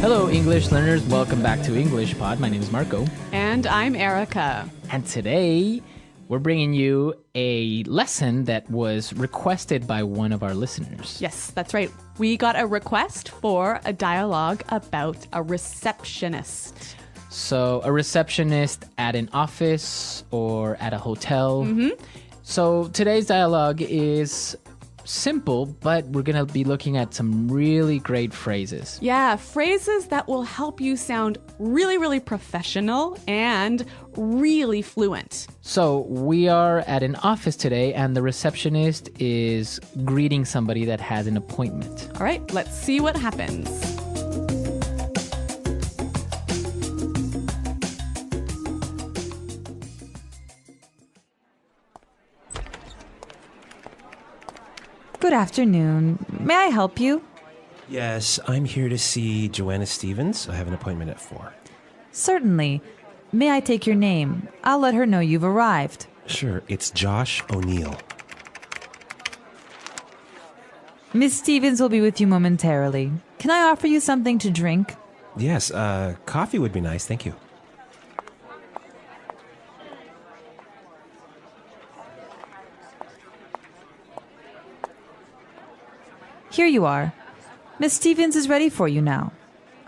Hello, English learners. Welcome back to English Pod. My name is Marco. And I'm Erica. And today, we're bringing you a lesson that was requested by one of our listeners. Yes, that's right. We got a request for a dialogue about a receptionist. So, a receptionist at an office or at a hotel. So, today's dialogue is simple, but we're going to be looking at some really great phrases. Yeah, phrases that will help you sound really, really professional and really fluent. So, we are at an office today, and the receptionist is greeting somebody that has an appointment. All right, let's see what happens. Good afternoon. May I help you? Yes, I'm here to see Joanna Stevens. I have an appointment at 4. Certainly. May I take your name? I'll let her know you've arrived. Sure, it's Josh O'Neill. Miss Stevens will be with you momentarily. Can I offer you something to drink? Yes, coffee would be nice, thank you. Here you are. Miss Stevens is ready for you now.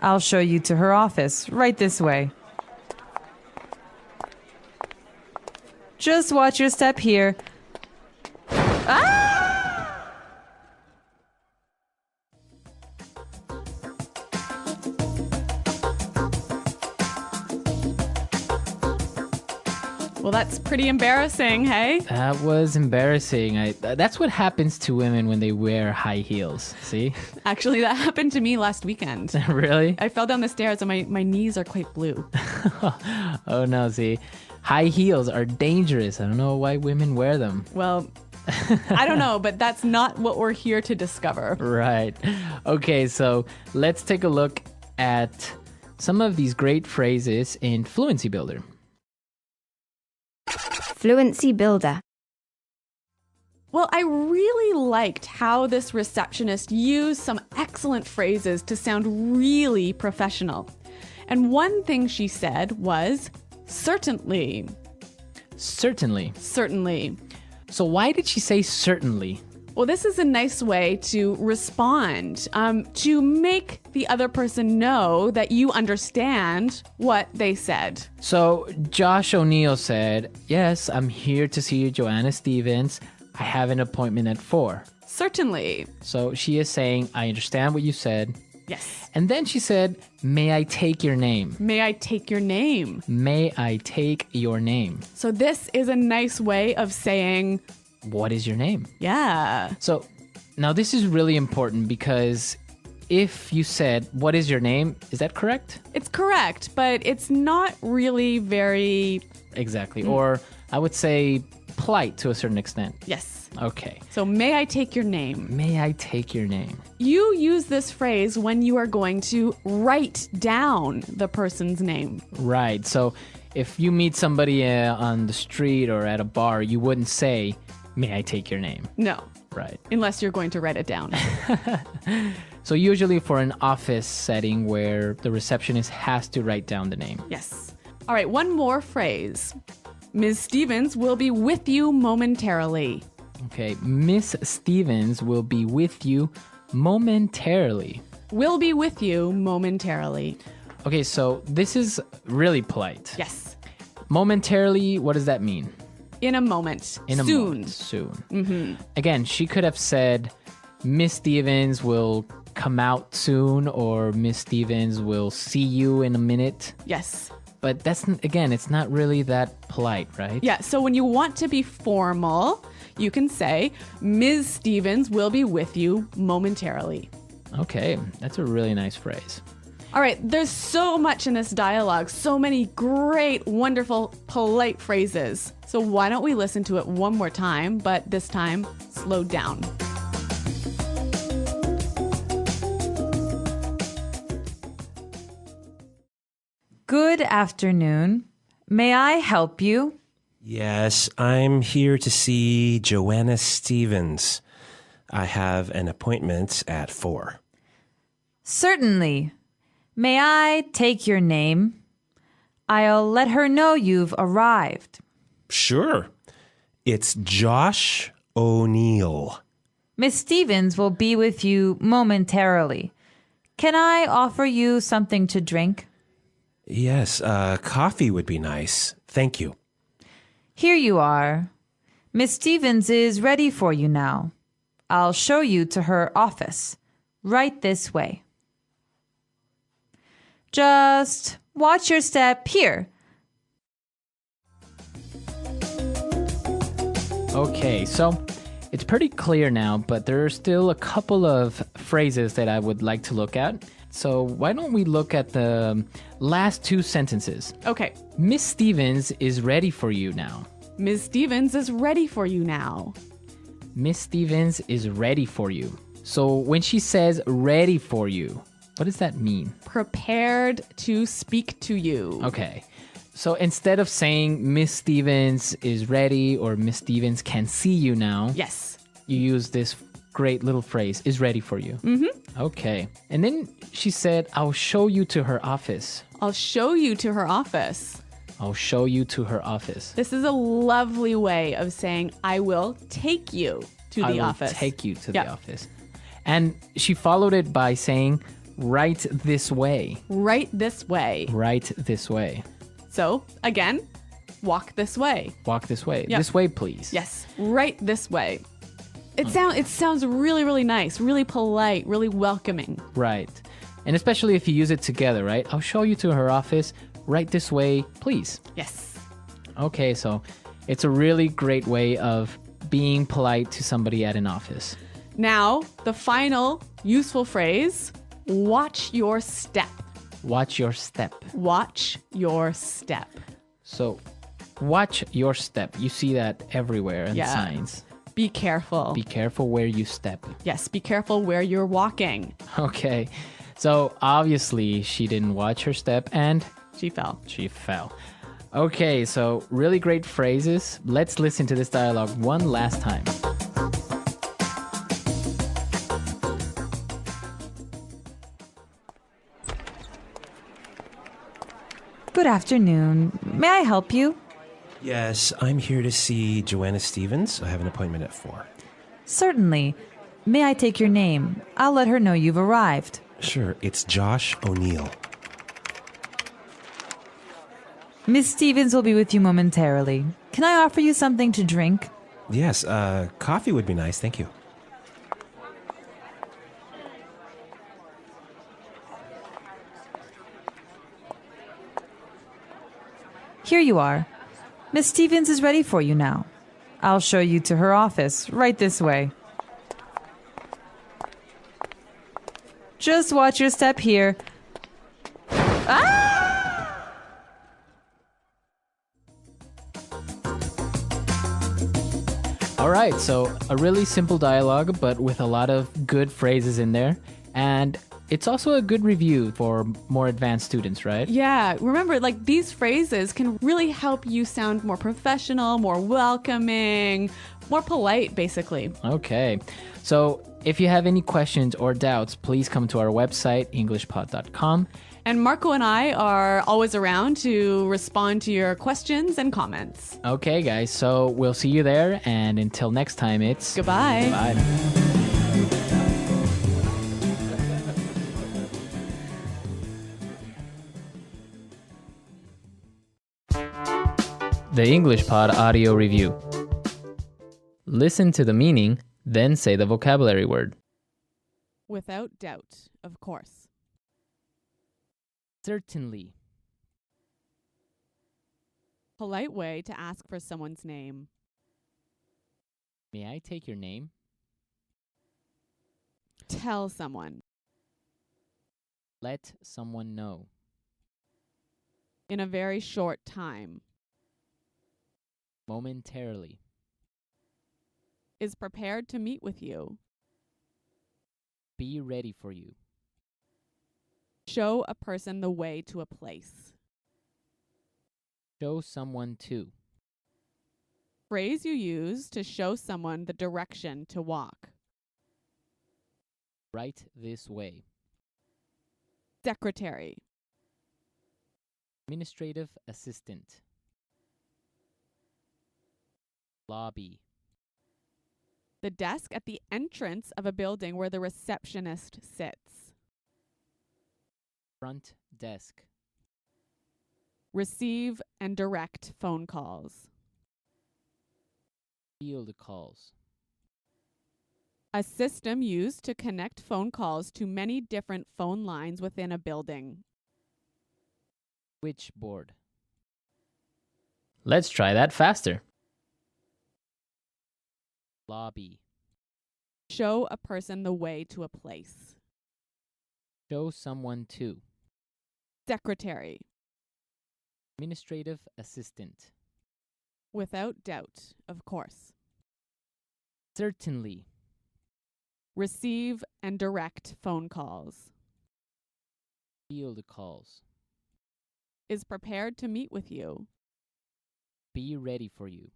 I'll show you to her office, right this way. Just watch your step here. Well, that's pretty embarrassing, hey? That was embarrassing. That's what happens to women when they wear high heels. See? Actually, that happened to me last weekend. Really? I fell down the stairs and my knees are quite blue. Oh, no, see? High heels are dangerous. I don't know why women wear them. Well, I don't know, but that's not what we're here to discover. Right. Okay, so let's take a look at some of these great phrases in Fluency Builder. Fluency Builder. Well, I really liked how this receptionist used some excellent phrases to sound really professional. And one thing she said was, certainly. Certainly. Certainly. So why did she say certainly? Well, this is a nice way to respond, to make the other person know that you understand what they said. So Josh O'Neill said, yes, I'm here to see Joanna Stevens. I have an appointment at 4. Certainly. So she is saying, I understand what you said. Yes. And then she said, may I take your name? May I take your name? May I take your name? So this is a nice way of saying, what is your name? yeah. So now this is really important because if you said, what is your name? Is that correct? It's correct, but it's not really very... Exactly. Or I would say polite to a certain extent. Yes. Okay. So may I take your name? May I take your name? You use this phrase when you are going to write down the person's name. Right. So if you meet somebody on the street or at a bar, you wouldn't say, may I take your name? No. Right. Unless you're going to write it down. So usually for an office setting where the receptionist has to write down the name. Yes. All right, one more phrase. Ms. Stevens will be with you momentarily. Okay. Miss Stevens will be with you momentarily. Will be with you momentarily. Okay, so this is really polite. Yes. Momentarily, what does that mean? In a moment. In a Soon. moment. Soon. Again, she could have said, Miss Stevens will come out soon, or Miss Stevens will see you in a minute. Yes. But again, it's not really that polite, right? Yeah, so when you want to be formal, you can say, Ms. Stevens will be with you momentarily. Okay, that's a really nice phrase. All right, there's so much in this dialogue, so many great, wonderful, polite phrases. So why don't we listen to it one more time, but this time, slow down. Good afternoon. May I help you? Yes, I'm here to see Joanna Stevens. I have an appointment at 4. Certainly. May I take your name? I'll let her know you've arrived. Sure. It's Josh O'Neill. Miss Stevens will be with you momentarily. Can I offer you something to drink? Yes, coffee would be nice. Thank you. Here you are. Miss Stevens is ready for you now. I'll show you to her office. Right this way. Just watch your step here. Okay, so it's pretty clear now, but there are still a couple of phrases that I would like to look at. So why don't we look at the last two sentences? Okay. Miss Stevens is ready for you now. Ms. Stevens is ready for you now. Miss Stevens is ready for you. So when she says ready for you, what does that mean? Prepared to speak to you. Okay. So instead of saying Miss Stevens is ready or Miss Stevens can see you now, Yes. you use this great little phrase, is ready for you. Mm-hmm. Okay. And then she said, I'll show you to her office. I'll show you to her office. I'll show you to her office. This is a lovely way of saying, I will take you to the office. I will take you to Yep. the office. And she followed it by saying, right this way. Right this way. Right this way. So, again, walk this way. Walk this way. Yep. This way, please. Yes, right this way. It sounds really, really nice, really polite, really welcoming. Right. And especially if you use it together, right? I'll show you to her office. Right this way, please. Yes. Okay, so it's a really great way of being polite to somebody at an office. Now, the final useful phrase, watch your step. Watch your step. Watch your step. So, watch your step. You see that everywhere in Yeah. signs. Be careful. Be careful where you step. Yes, be careful where you're walking. Okay. So, obviously, she didn't watch her step and She fell. she fell. Okay, so really great phrases. Let's listen to this dialogue one last time. Good afternoon. May I help you? Yes, I'm here to see Joanna Stevens. I have an appointment at 4. Certainly. May I take your name? I'll let her know you've arrived. Sure, it's Josh O'Neill. Miss Stevens will be with you momentarily. Can I offer you something to drink? Yes, coffee would be nice. Thank you. Here you are. Miss Stevens is ready for you now. I'll show you to her office. Right this way. Just watch your step here. All right, so a really simple dialogue, but with a lot of good phrases in there. And it's also a good review for more advanced students, right? Yeah, remember, like these phrases can really help you sound more professional, more welcoming, more polite, basically. Okay. So if you have any questions or doubts, please come to our website, englishpod.com. And Marco and I are always around to respond to your questions and comments. Okay, guys, so we'll see you there. And until next time, it's Goodbye. Bye. The English Pod Audio Review. Listen to the meaning, then say the vocabulary word. Without doubt, of course. Certainly. Polite way to ask for someone's name. May I take your name? Tell someone. Let someone know. In a very short time. Momentarily. Is prepared to meet with you. Be ready for you. Show a person the way to a place. Show someone to. Phrase you use to show someone the direction to walk. Right this way. secretary, administrative assistant, lobby, the desk at the entrance of a building where the receptionist sits, front desk, receive and direct phone calls, field calls, a system used to connect phone calls to many different phone lines within a building. switchboard. Let's try that faster. Lobby, Show a person the way to a place. show someone to, Secretary, administrative assistant, without doubt, of course. certainly, Receive and direct phone calls. field calls, Is prepared to meet with you. be ready for you,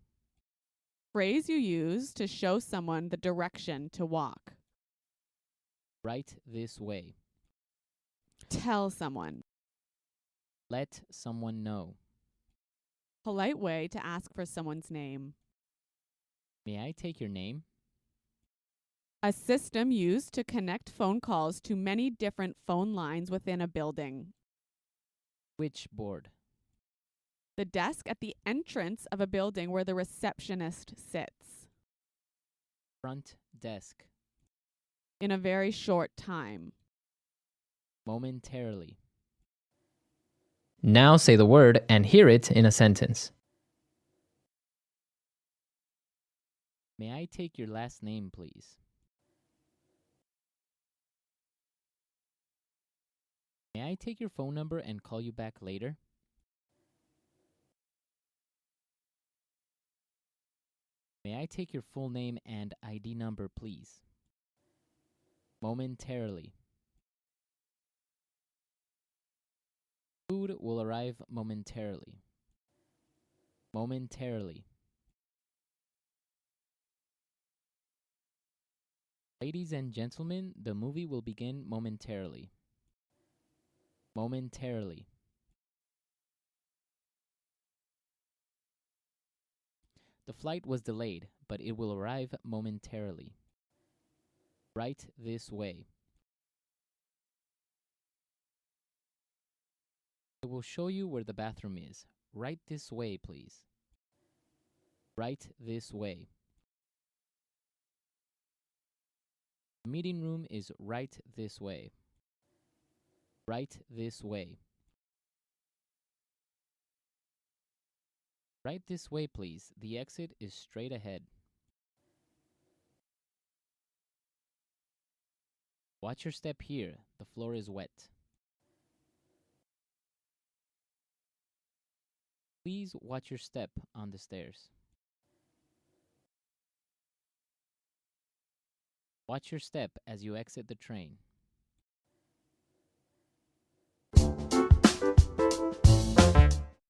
Phrase you use to show someone the direction to walk. right this way, Tell someone. let someone know. Polite way to ask for someone's name. May I take your name? A system used to connect phone calls to many different phone lines within a building. Switchboard, The desk at the entrance of a building where the receptionist sits. front desk, In a very short time. momentarily. Now say the word and hear it in a sentence. May I take your last name, please? May I take your phone number and call you back later? May I take your full name and ID number, please? Momentarily. Food will arrive momentarily. Momentarily. Ladies and gentlemen, the movie will begin momentarily. Momentarily. The flight was delayed, but it will arrive momentarily. Right this way. I will show you where the bathroom is. Right this way, please. Right this way. The meeting room is right this way. Right this way. Right this way, please. The exit is straight ahead. Watch your step here. The floor is wet. Please watch your step on the stairs. Watch your step as you exit the train.